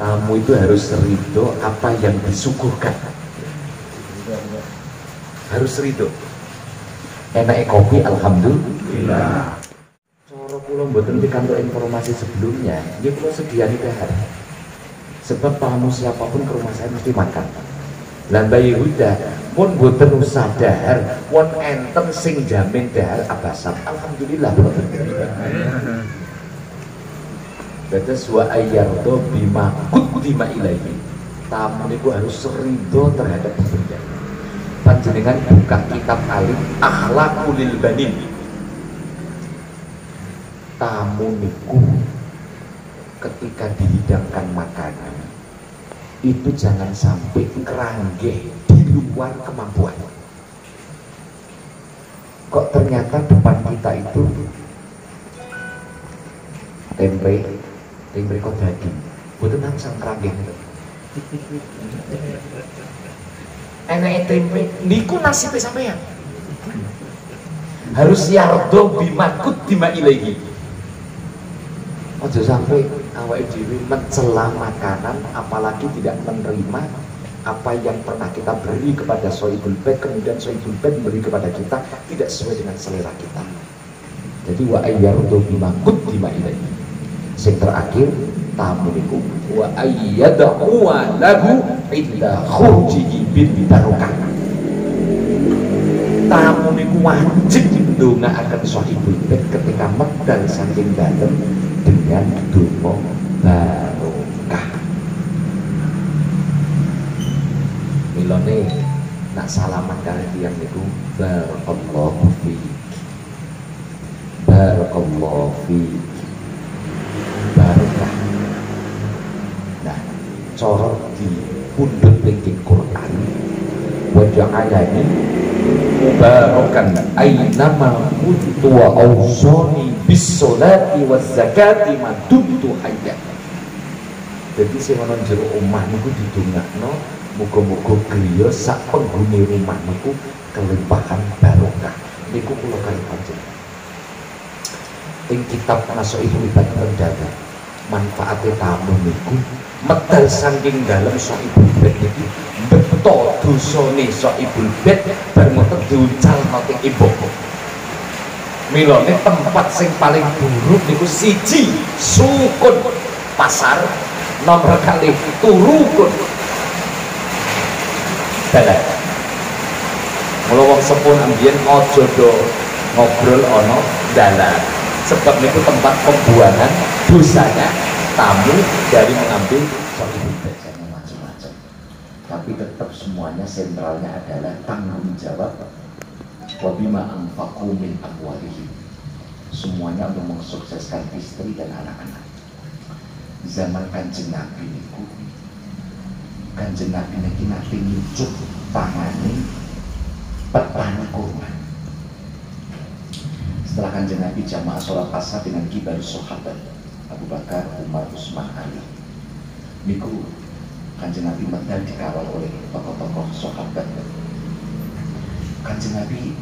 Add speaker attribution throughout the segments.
Speaker 1: Tamu itu harus ridho apa yang disuguhkan, harus ridho. Enak kopi alhamdulillah. Cara kula mboten pikantuk informasi sebelumnya, nggih kula sediani dahar. Sebab tamu siapapun ke rumah saya mesti makan. Lan Bayi Huda pun mboten usah dahar, won enten sing jamin dahar abasan. Alhamdulillah. Dados wa ayyardo bima kuddima ilaihi. Tamu niku harus ridho terhadap pekerjaan. Panjenengan buka kitab alim Akhlaqul Banin. Tamu niku ketika dihidangkan makanan itu jangan sampai keranggeh di luar kemampuan. Kok ternyata depan kita itu tempe kok daging, betul langsung keranggeh itu. Enak tempe, niku nasibnya sampean. Harus yardo bimakut dima ilahi. Ojo sampai awake dhewe mencela makanan, apalagi tidak menerima apa yang pernah kita beri kepada sohibul bait, kemudian sohibul bait memberi kepada kita tidak sesuai dengan selera kita. Jadi wa ayyardo bimakut dima ilahi. Yang terakhir tamu niku wa ayyad'u lahu inda khurjihi bil barokah. Tamu niku wajib ndongaaken sahibul bait ketika medal saking dalem dengan donga barokah. Milone nak salaman kali tiyang niku barakallahu fiik, barakallahu fiik, barokah. Nah, cara di pundut ning Quran wa ja'alani mubarakan aynama kuntu wa awsani bis sholati waz zakati ma dumtu hayya. Jadi sing ana jero omah niku didongakno muga-muga griya sak penghuni rumah niku kelimpahan barokah. Niku kula kali panjenengan ing kitab Nasoihul Ibad Pendada manfaate tamu niku medal saking dalem sohibul bait niki beto dosane sohibul bait bar ngoten diuncalno teng ibu. Milane tempat sing paling buruk niku siji sukun pasar, nomor kali turukun dalan. Mula wong sepuh ambien aja do ngobrol ana dalan. Sebab itu tempat pembuangan dosanya tamu dari mengambil sohibul bait macam-macam. Tapi tetap semuanya sentralnya adalah tanggung jawab wabima anfaqu min amwalihim. Semuanya untuk mensukseskan istri dan anak-anak. Zaman Kanjeng Nabi niku, Kanjeng Nabi niki nate nyucuk tangane petani kurma. Setelah Kanjeng Nabi jamaah sholat asar dengan kibar sahabat Abu Bakar, Umar, Utsman, Ali, niku Kanjeng Nabi medal dikawal oleh tokoh-tokoh sahabat. Kanjeng Nabi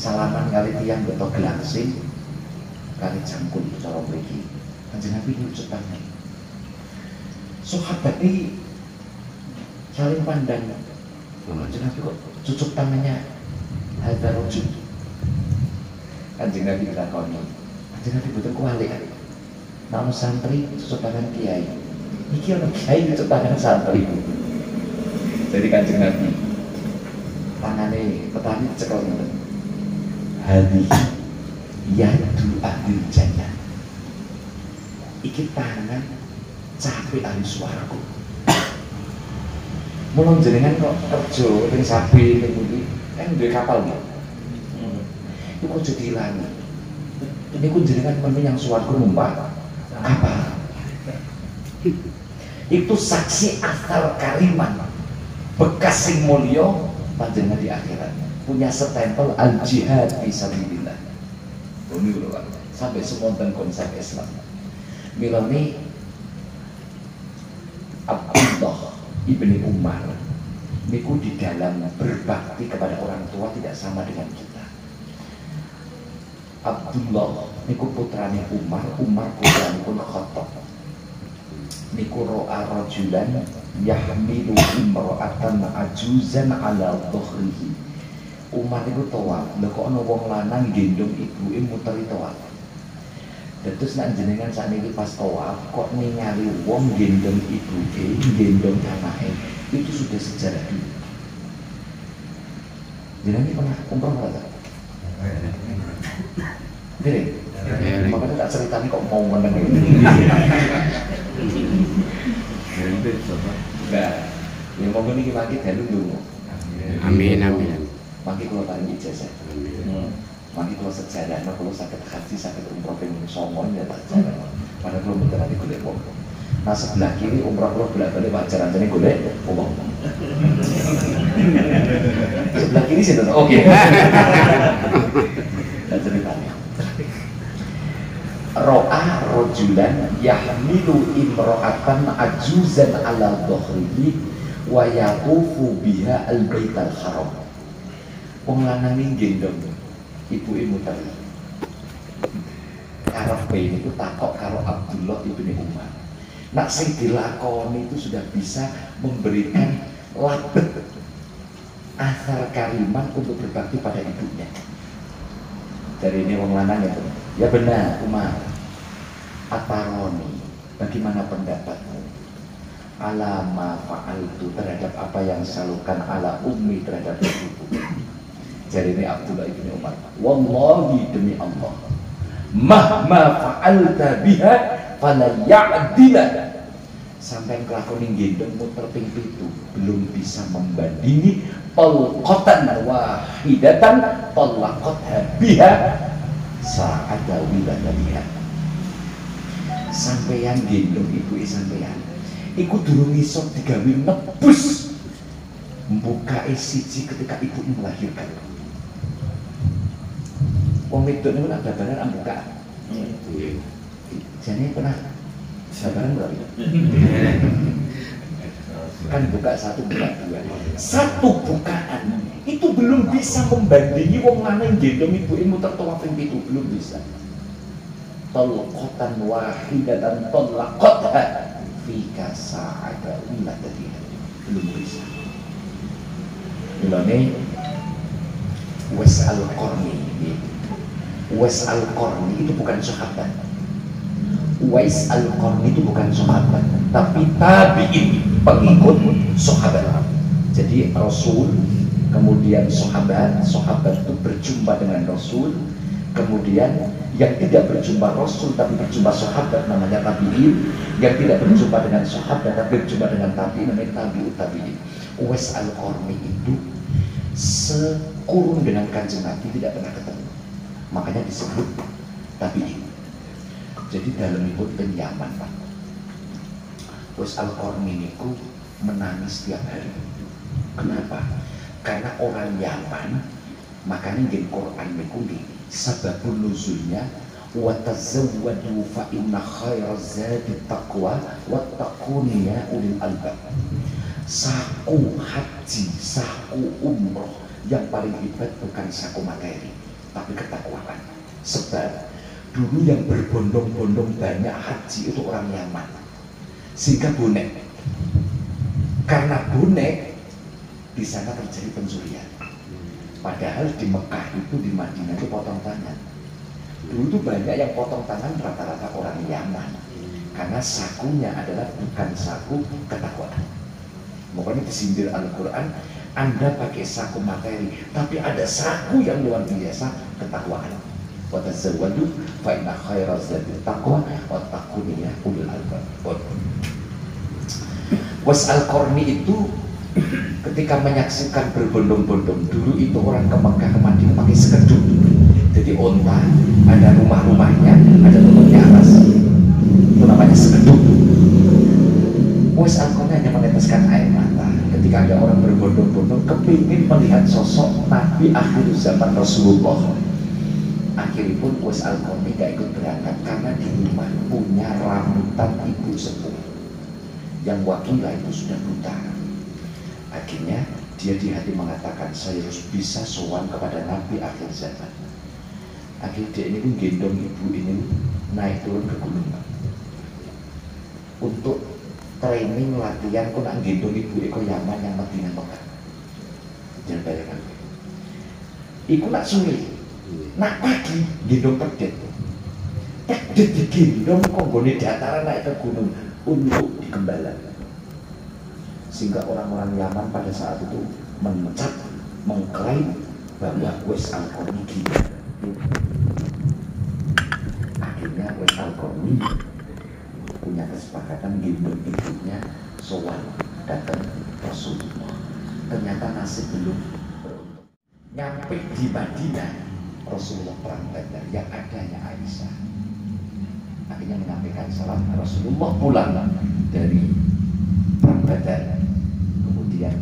Speaker 1: salaman kali tiyang beto gelangsing kali cangkul cara mriki. Kanjeng Nabi nyucuk tangan. Sahabat ini saling pandang. Kanjeng Nabi kok cucuk tangannya hadza rajul. Kanjeng Nabi takoni, Kanjeng Nabi betul kuali kan? Namun santri cucuk tangan kiai, iki ono kiai cucuk tangan santri. Jadi Kanjeng Nabi tangane petani cekel ngoten. Hadhihi yadu ahli jannah. Iki tangan cape ahli swarga. Mula jenengan kok kerja ning sapi ning pundi, kan duwe kapal nggih. Itu kok jadi hilang. Ini ku jenengan menu yang suaraku numpak kapal. Itu saksi asal kariman bekas sing mulya panjenengan di akhirat punya stempel al jihad fisabilillah. Ini lho Pak, sampai semonten konsep Islam. Milane Abdullah ibni Umar niku di dalam berbakti kepada orang tua tidak sama dengan kita. Abdullah niku putrane Umar, Umar putrane pun Khattab. niku ro'a rajulan yahmilu imra'atan ajuzan ala dhuhrihi. Umar itu tawaf, lha kok ana wong lanang gendong ibuke muteri tawaf. Terus nak jenengan sakniki pas tawaf kok ningali wong gendong ibuke, gendong anake, itu sudah sejarah dulu. Jenengan pernah umrah enggak? Dere. Makanya tak ceritanya kok mau meneng ini. Enggak. Yang mau ini kita dulu.
Speaker 2: Amin amin.
Speaker 1: Mangke kula paring ijazah. Mangke kula sejarah, nek kula saged haji saged umroh ping 9 ya tak jalan. Padahal kula mboten ate golek wong. Nah sebelah kiri umroh kula bolak-balik wajar antene golek wong. Sebelah kiri sih tetap oke. Dan ceritanya. Ro'a rajulan yahmilu imra'atan ajuzan ala dhuhrihi wa yaqufu biha al-baital haram. Wong lanang iki gendong ibuke muteri. Karepe niku takok karo Abdullah ibni Umar. Nak sing dilakoni itu sudah bisa memberikan labet asar kariman untuk berbakti pada ibunya. Dari ini wong lanang itu. Ya benar, Umar. Ataroni, bagaimana pendapatmu? Ala ma fa'altu, terhadap apa yang saya lakukan ala ummi terhadap ibuku. Jadi ini Abdullah ibn Umar. Wallahi demi Allah, mahma fa'alta biha fala ya'dila. Sampai kelakon gendong muter ping 7 belum bisa membandingi talqatan wahidatan talaqatha biha sa'ada wiladaniha. Sampeyan gendong ibuke sampeyan iku durung iso digawe nebus mbukae siji ketika ibu melahirkan. Wong wedok niku nak babaran ambuka. Jane pernah sabaran berapa? Kan buka 1, buka 2. Satu bukaan itu belum bisa membandingi wong lanang gendong ibuke muter tawaf ping 7, belum bisa. Talqatan wahidatan talaqatha fika sa'ada wiladatiha, belum bisa. Mulane Uwais Al-Qarni, Uwais Al-Qarni itu bukan sahabat. Uwais Al-Qarni itu bukan sahabat, tapi tabi'in, pengikut sahabat. Jadi Rasul, kemudian sahabat itu berjumpa dengan Rasul, kemudian yang tidak berjumpa Rasul tapi berjumpa sahabat namanya tabi'in, yang tidak berjumpa dengan sahabat tapi berjumpa dengan tabi'in namanya tabi'in. Uwais Al-Qarni itu sekurun dengan Kanjeng Nabi tidak pernah ketemu, makanya disebut tabi'in. Jadi dalam ikut penyaman Pak, Uwais Al-Qarni niku menangis setiap hari. Kenapa? Karena orang Yaman, makanya di Quran niku sababun nuzulnya wa tazawwadu fa inna khairaz zadi taqwa wattaquni ya ulil albab. Saku haji, saku umroh yang paling hebat bukan saku materi tapi ketakwaan. Sebab dulu yang berbondong-bondong banyak haji itu orang Yaman, sehingga bonek. Karena bonek di sana terjadi pencurian. Padahal di Mekah itu, di Madinah itu potong tangan. Dulu itu banyak yang potong tangan rata-rata orang Yaman, karena sakunya adalah bukan saku ketakwaan. Makanya disindir Al-Quran, Anda pakai saku materi, tapi ada saku yang luar biasa, ketakwaan. Wa tazawwadu fa inna khairaz zadi taqwa wattaquni ya ulul albab. Uwais Al-Qarni itu ketika menyaksikan berbondong-bondong, dulu itu orang ke Mekah ke Madinah pakai sekedut. Jadi onta, ada rumah-rumahnya, ada tutupnya atas, itu namanya sekedut. Uwais Al-Qarni hanya meneteskan air mata ketika ada orang berbondong-bondong kepingin melihat sosok Nabi akhir zaman Rasulullah. Akhirnya pun Uwais Al-Qarni gak ikut berangkat karena di rumah punya rambutan ibu sepuh yang wakilah itu sudah buta. Akhirnya dia di hati mengatakan, saya harus bisa sowan kepada Nabi akhir zaman. Akhirnya dia ini pun gendong ibu ini naik turun ke gunung untuk training latihan kok nak gendong ibu eko Yaman yang Madinah Mekah. Jangan bayangkan. Iku nak suwi, nak pagi gendong pedet. Pedet digendong kok nggone dataran naik ke gunung untuk digembala. Sehingga orang-orang Yaman pada saat itu mencap, mengklaim bahwa Uwais Al-Qarni gila. Akhirnya Uwais Al-Qarni punya kesepakatan gendong ibunya sowan datang Rasulullah. Ternyata nasib belum beruntung. Nyampe di Madinah, Rasulullah perang Badar yang adanya Aisyah. Akhirnya menyampaikan salam. Rasulullah pulang dari perang Badar. Kemudian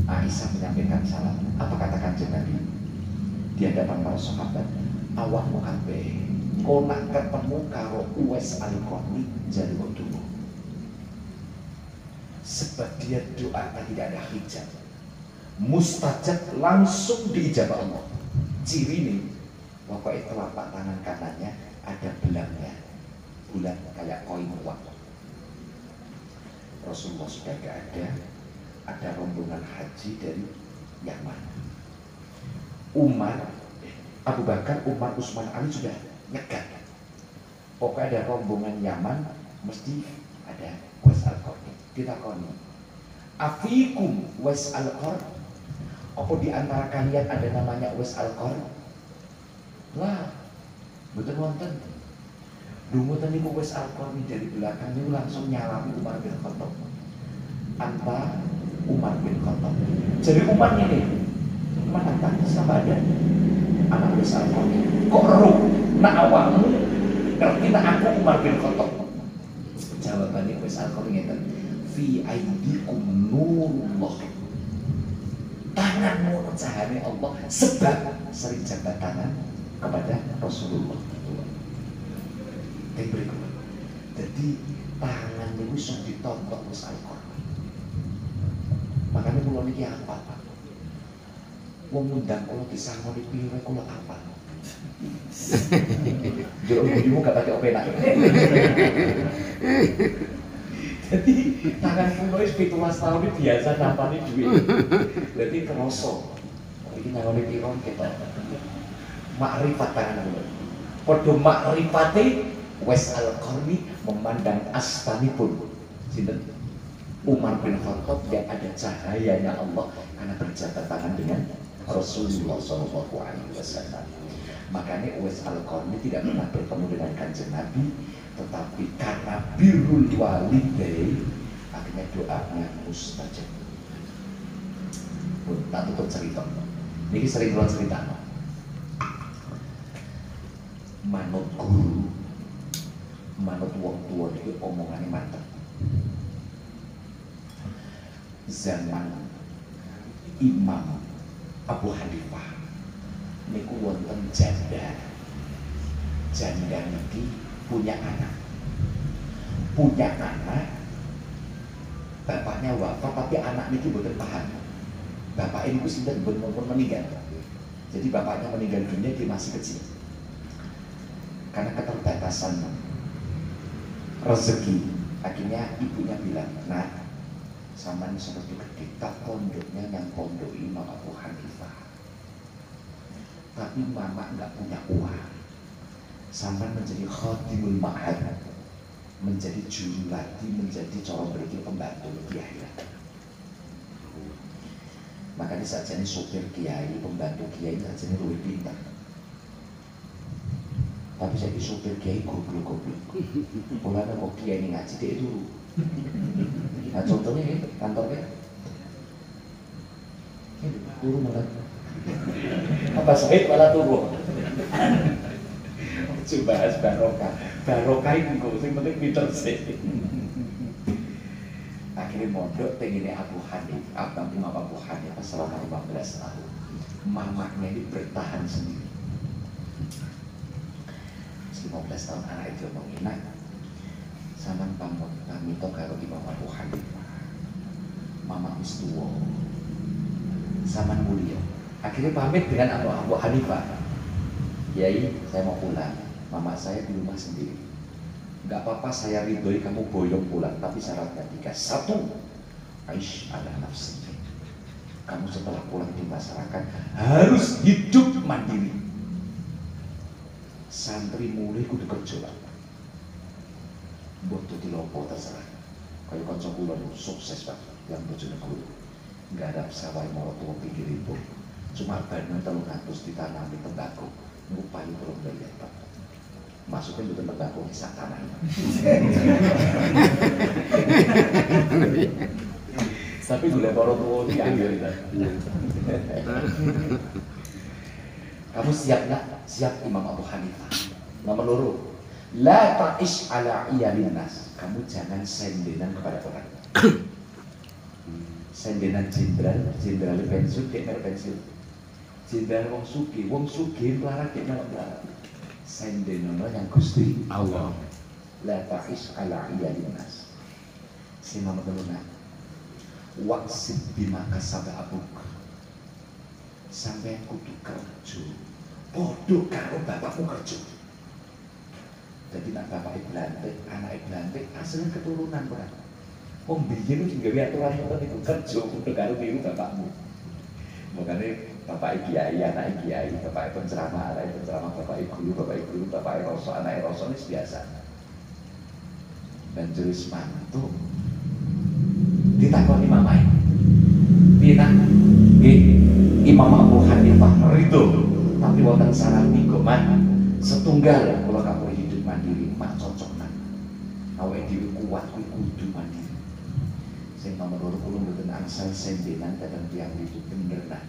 Speaker 1: Aisyah menyampaikan salam. Apa kata Kanjeng Nabi di hadapan para sahabat? Awakmu kabeh kau nak ketemu karo Uwais Al-Qarni jaluk dulu. Sebab dia doa tidak ada hijab, mustajab langsung diijabah Allah. Ciri ini pokoknya telapak tangan kanannya ada belangnya, bulat kayak koin uang. Rasulullah sudah gak ada rombongan haji dari Yaman. Abu Bakar, Umar, Utsman, Ali sudah nyegat. Pokoknya ada rombongan Yaman, mesti ada Uwais Al-Qarni. Ditakoni, afikum Uwais Al-Qarni? Apa di antara kalian ada namanya Uwais Al-Qarni? Lah, betul wonten. Dumutan niku Uwais Al-Qarni dari belakang niku langsung nyalami Umar bin Khattab. Anta Umar bin Khattab. Jadi Umar ini, Umar anta sama ada anak Uwais Al-Qarni. Kok roh? Nak awakmu ngerti nak aku Umar bin Khattab. Jawabannya Uwais Al-Qarni ngeten, fi aidikum nurullah. Tanganmu cahaya Allah, sebab sering jabat tangan kepada Rasulullah. Dan berikut, jadi tangan itu sudah ditontok Uwais Al-Qarni. Makanya kalau ini apa? Wong ngundang kalau disangoni pire kula apa? Jero ibu gak pakai opena. Jadi tangan kulo wis 17 tahun iki biasa nampani duit. Berarti kroso. Iki nangone piro ketok. Makrifat tangan kulo. Padha makrifate Uwais Al-Qarni memandang astanipun sinten? Umar bin Khattab yang ada cahayanya Allah karena berjabat tangan dengan Rasulullah SAW. Makanya Uwais Al-Qarni tidak pernah bertemu dengan Kanjeng Nabi, tetapi karena birrul walidain akhirnya doanya mustajab. Pun tak tutup cerita. Ini sering kula cerita. Manut guru, manut wong tua itu omongannya mantap. Zaman Imam Abu Hanifah niku wonten janda. Janda niki punya anak. Bapaknya wafat tapi anak niki boten paham. Bapak ini sinten pun meninggal. Jadi bapaknya meninggal dunia dia masih kecil. Karena keterbatasan rezeki, akhirnya ibunya bilang, "Nah, sampean seperti ketika pondoknya yang pondok Imam Abu Hanifah. Tapi mama nggak punya uang. Sampean menjadi khadimul ma'had, menjadi jurulati, menjadi corong berikir pembantu kiai. Makanya saja ini sopir kiai, pembantu kiai saja ini lebih pintar. Tapi saya sopir kiai goblok. Mulanya kok kiai ini ngaji dia dulu. Nah contohnya ini kantornya ini turun malah apa Said malah turun. Coba bahas barokah itu yang penting pinter sih. Akhirnya mondok pengennya Abu Hanifah, Imam Abu Hanifah selama 15 tahun. Mamanya ini bertahan sendiri. 15 tahun anak itu mengingat sampean pamit karo Imam Abu Hanifah. Mama wis tuwa. Sampean mulia. Akhirnya pamit dengan Abu Hanifah. Kiai, saya mau pulang. Mama saya di rumah sendiri. Nggak apa-apa saya ridhoi kamu boyong pulang, tapi syaratnya 3. 1, aish ala nafsi. Kamu setelah pulang di masyarakat harus hidup mandiri. Santri mulai kudu kerja lah. Buat tuh dilopo terserah. Kayak kanca kula sukses Pak, yang Bojonegoro. Nggak ada sawah mau tua pikir itu. Cuma banyak 300 ditanami tembakau. Ngupayu belum bayar Pak. Masuknya bukan tembakau di tanah. Tapi gula para tua ini ambil. Kamu siap nggak? Siap Imam Abu Hanifah. Nomor 2, la ta'ish ala iyalin nas. Kamu jangan sendenan kepada orang. Sendenan jenderal pensiun, dia pensiun. Jenderal wong suki melarat dia melarat. Sendenan yang Gusti Allah. La ta'ish ala iyalin nas. Si nomor 3. Waksib bima kasaba abuk. Sampai kudu kerja podo karo bapakmu kerja. Jadi nak bapak iblantik, anak iblantik asli keturunan berat. Wong biyen iki gawe aturan ngoten iku kerja podo karo niru bapakmu. Makanya bapak kiai, anak kiai, bapak penceramah, anak penceramah, bapak guru, bapak rasa, anak rasa ini biasa. Dan jeris mantu ditakoni mamai. Piye Imam Abu Hanifah ridho, tapi wonten saran niku man setunggal kula kapur hidup mandiri mak cocokna. Awake dhewe kuat kuwi kudu mandiri. Sing nomor 2 kula mboten angsal sendenan kadang tiyang itu bener nah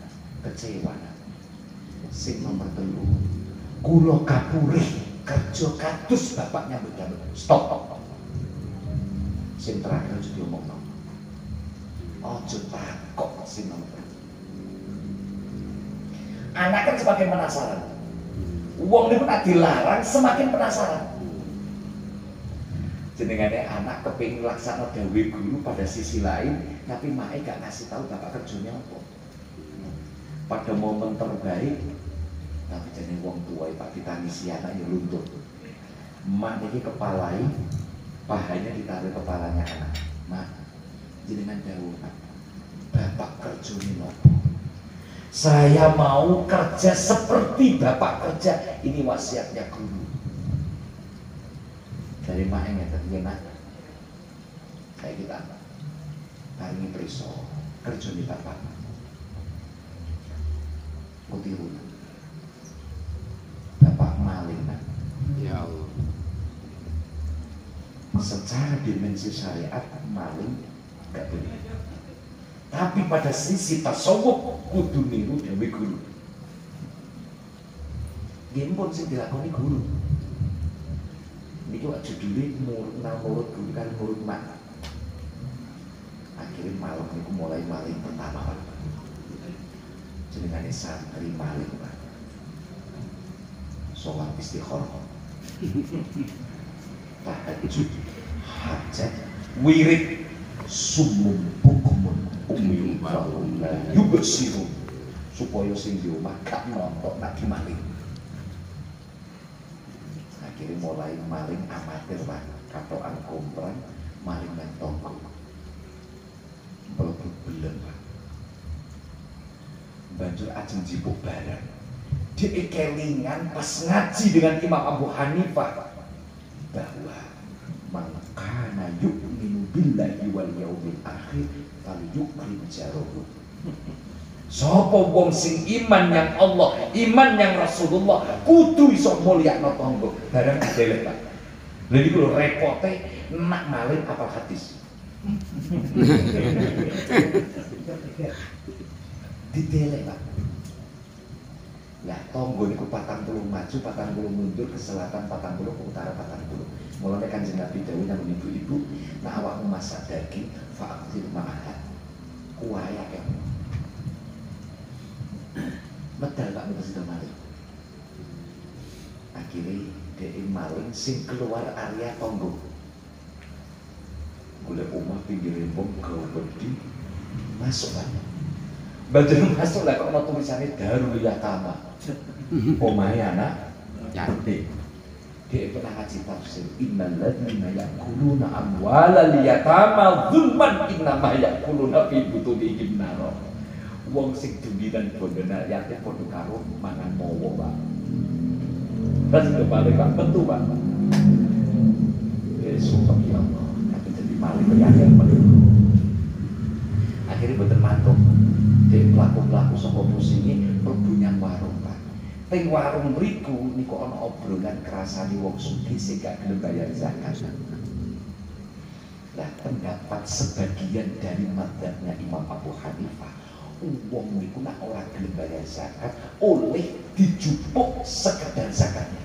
Speaker 1: kecewa. Sing nomor 3 kula kapurih kerja kados bapaknya mbok stop. Sing terakhir jadi omongno. Ojo takok sing nomor 3. Anak kan semakin penasaran. Wong niku tak dilarang semakin penasaran. Jenengane anak kepengin laksana dawuh guru pada sisi lain, tapi mae gak ngasih tahu bapak kerjanya apa. Pada momen terbaik, tapi jadi wong tua Pak ditangisi anak ya luntur. Mak iki kepalai, pahanya ditaruh kepalanya anak. Mak, jenengan dawuh Pak, bapak kerjanya apa? Saya mau kerja seperti bapak kerja. Ini wasiatnya guru. Dari mak yang terjadi kayak kita paling preso kerja di bapak kutiru bapak maling
Speaker 2: Ya Allah.
Speaker 1: Secara dimensi syariat maling gak boleh. Tapi pada sisi tasawuf kudu niru dewe guru. Nggih pun sing dilakoni guru. Niki wak judule nurut guru kan nurut mak. Akhirnya malam niku mulai maling pertama. Jenengane santri maling Pak. Sholat istikharah. Tahajud, hajat, wirid, sumum bukumun ummi wallah yubsiru supaya sing di omah gak nonton nak dimaling. Akhirnya mulai maling amatir Pak, katokan komprang maling nang tonggo. Mlebu beleng Pak. Banjur ajeng jipuk barang. Dia kelingan pas ngaji dengan Imam Abu Hanifah bahwa man kana yu'minu billahi wal yaumil akhir falyukrim jarahu. Sapa wong sing iman yang Allah, iman yang Rasulullah, kudu iso mulyakno tangga. Barang didelek Pak. Lha iki lho repote nak maling apal hadis. Didelek Pak. Lah tangga niku 40 maju, 40 mundur, ke selatan 40, ke utara 40. Mulane Kanjeng Nabi dawuh nang ibu-ibu, nek awakmu masak daging, fa'aktir ma'ahat. Kuwaya kek. Medal Pak niku sida maling. Akhirnya dhek maling sing keluar area tangga. Golek omah pinggir rembong gawedi masuk Pak. Banjur masuk lah kok ana tulisane Darul Yatama. Omahe anak yatim. Dia pernah ngaji tafsir innal ladzina ya'kuluna amwalal yatama dzulman innama ya'kuluna fi butunihim nar. Wong sing duminan bondone yatim padha karo mangan mawa, Pak. Terus kembali Pak, betul Pak. Sumpah ya Allah, tapi jadi maling yakin betul. Akhirnya betul mantuk. Dia pelaku-pelaku saka musingi perbunyang warung Pak. Teng warung mriku niku ana obrolan kerasane wong sugih sing gak gelem bayar zakat. Lah pendapat sebagian dari madzhabnya Imam Abu Hanifah, wong niku nek ora gelem bayar zakat oleh dijupuk sekedar zakatnya.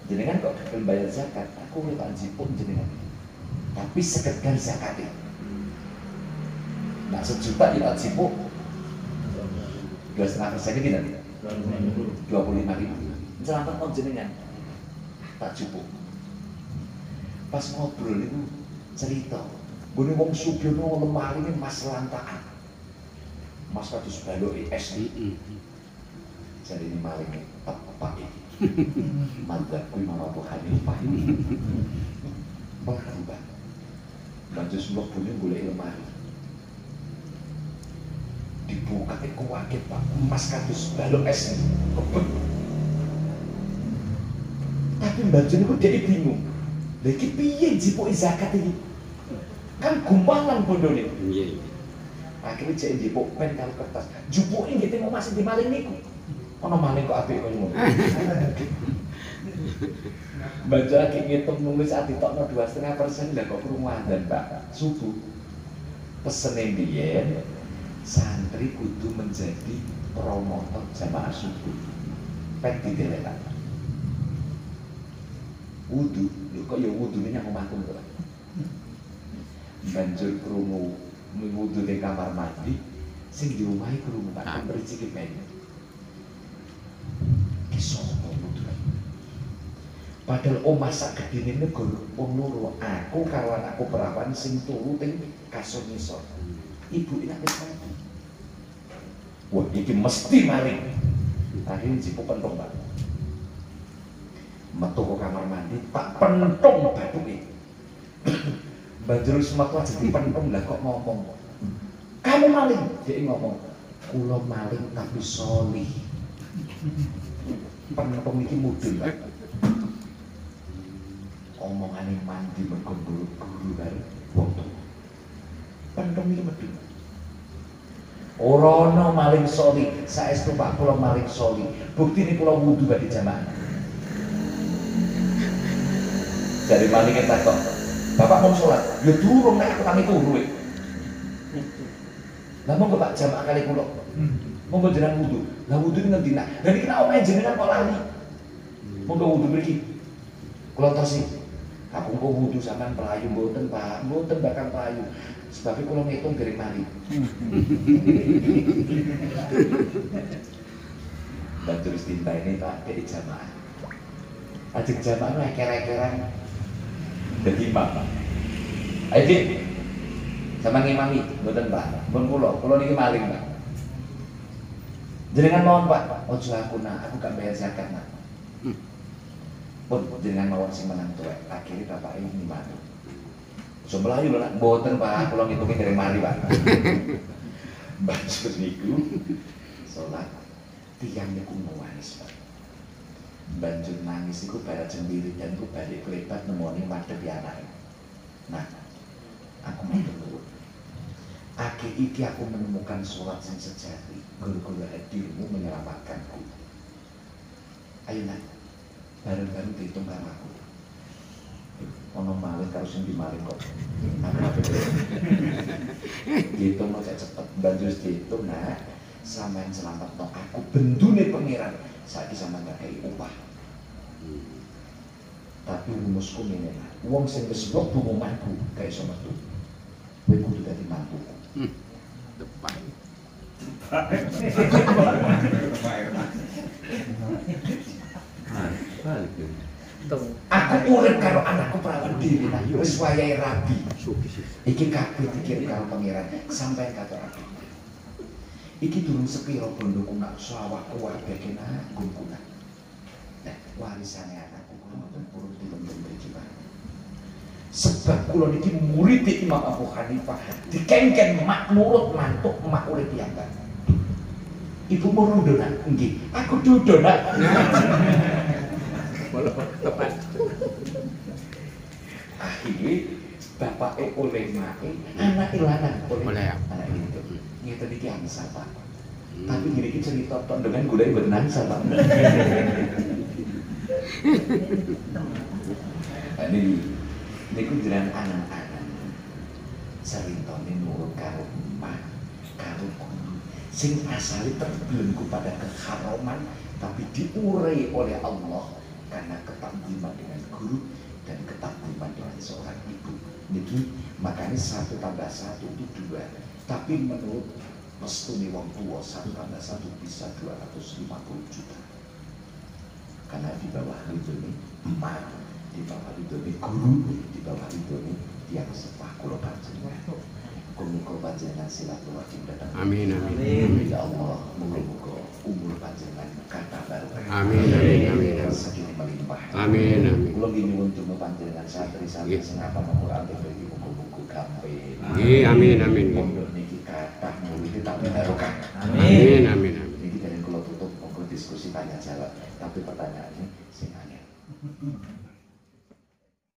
Speaker 1: Jenengan kok gelem bayar zakat, aku oleh tak jupuk jenengan. Tapi sekedar zakatnya. Nah sejuta ya tak jupuk 2,5% tidak? 25.000. Selamat mau jenengan tak cukup. Pas ngobrol itu cerita, gue wong sugiono lemari ini mas lantaan, mas kados balok SD. Jadi ini maling apa ini? Mantap gue mau Abu Hanifah ini. Berkembang. Bantu sebelah punya boleh lemari. Dibuka itu wakil Pak, emas kados balok es ini. Tapi Mbak Jun itu dia bingung. Lagi piye jipuki zakat ini? Kan gumpalan bondone. Iya. Akhirnya jadi jipuk pen karo kertas. Jupuki nggih teng masih di maling niku. Ono maling kok apik koyo ngono. Mbak Jun lagi ngitung nulis ditokno 2,5% lah kok krungu adzan Pak. Subuh. Pesene biyen santri kudu menjadi promotor jamaah subuh. Pek didelek. Wudu, lho kok ya wudune nyang omahku kok. Banjur krungu wudu di kamar mandi, sing di omahe krungu tak mriciki pen. Ki sapa wudu? Padahal omah sak gedene negoro wong loro, aku karo anakku perawan sing turu teng kasur ngisor. Ibu ini wis mati. Wah, iki mesti maling. Akhirnya jipuk pentung Pak. Metu ke kamar mandi, tak pentung bathuke. Banjur sematu aja dipentung lah kok ngomong. Kamu maling, dia ngomong. Kula maling tapi sholih. Pentung iki mudhun Pak. Omongane mandi mergo guru karo wong tuwa. Pentung iki medhun. Ora ana maling sholih, saestu Pak kula maling sholih. Buktine kula wudu badhe jamaah. Dari malingnya takut, Bapak mau sholat, ya durung nek aku tangi turu. Lah monggo Pak jamaah kali kula. Monggo jenengan wudu. Lah wudu ngendi nak? Lah iki nek omahe jenengan kok lali. Monggo wudu mriki. Kula tosi. Aku kok wudu sampean pelayu mboten Pak, mboten bakal pelayu. Sebab kula ngitung dereng mali. Dan terus tinta ini Pak dari jamaah. Ajeng jamaah nek kere-keran dadi imam Pak. Ayo Dik. Sama ngimami, mboten Pak. Mun kula niki maling Pak. Jenengan mohon Pak, ojo aku nak, aku gak bayar zakat nak. Pun jenengan mawon sing menang tuwek. Akhire bapak ini mati. So melayu lho nak, mboten Pak, kula ngitunge dereng mari Pak. Banjur niku salat tiyang niku nangis Pak. Banjur nangis iku pada cembiri dan ku balik kelebat nemoni madhep anake. Nah, aku matur nuwun. Akhir iki aku menemukan sholat yang sejati. Guru-guru hadirmu menyelamatkanku. Ayo nak, bareng-bareng dihitung karo aku. Ono maling karo sing dimaling kok. Dihitung cek cepet. Banjur dihitung nak, sampean selametno aku bendune pangeran. Saiki sampean gak kei upah. Tapi rumusku ngene nak, wong sing wis mlebu omahku gak iso metu. Kowe kudu dadi mantuku.
Speaker 2: Depan.
Speaker 1: Aku urip karo anakku perawan dhewe nak wis wayahe rabi. Iki kabeh dikir karo pangeran sampai kata aku. Iki durung sepiro bondoku nak sawahku warga kena gungkuna. Nah, warisannya anakku kula mboten purun dipendhem Pak. Sebab kula niki murid Imam Abu Hanifah, dikengken mak nurut mantuk mak urip piyambak. Ibu mau nuduh nak? Nggih, aku duduh nak.
Speaker 2: Malah tepat.
Speaker 1: Akhirnya bapaknya oleh mak, anak lanang oleh anak itu. Ngeten iki angsa Pak. Tapi gini iki cerita tok dengan gulai benang Pak. Niku jenengan anak-anak ceritane nurut karo emak, karo guru. Sing asali terbelenggu pada keharaman tapi diurai oleh Allah karena ketakdiman dengan guru dan ketakdiman dengan seorang ibu. Niki makanya 1 tambah 1 itu 2. Tapi menurut mestune wong tua 1 tambah 1 bisa 250 juta. Karena di bawah itu nih emak, di bawah itu nih guru, di bawah itu nih tiang sepah kula panjenengan. Muga panjenengan silaturahim datang.
Speaker 2: Amin amin.
Speaker 1: Ya Allah, muga-muga umur panjenengan kata barokah.
Speaker 2: Amin amin amin.
Speaker 1: Rezeki melimpah.
Speaker 2: Amin amin.
Speaker 1: Kula nyuwun tuma panjenengan santri-santri sing apa Al-Qur'an iki muga-muga gampil.
Speaker 2: Nggih, amin amin.
Speaker 1: Pondok niki kathah murid tapi barokah.
Speaker 2: Amin amin amin.
Speaker 1: Niki dari kula tutup monggo diskusi tanya jawab, tapi pertanyaannya sing anyar.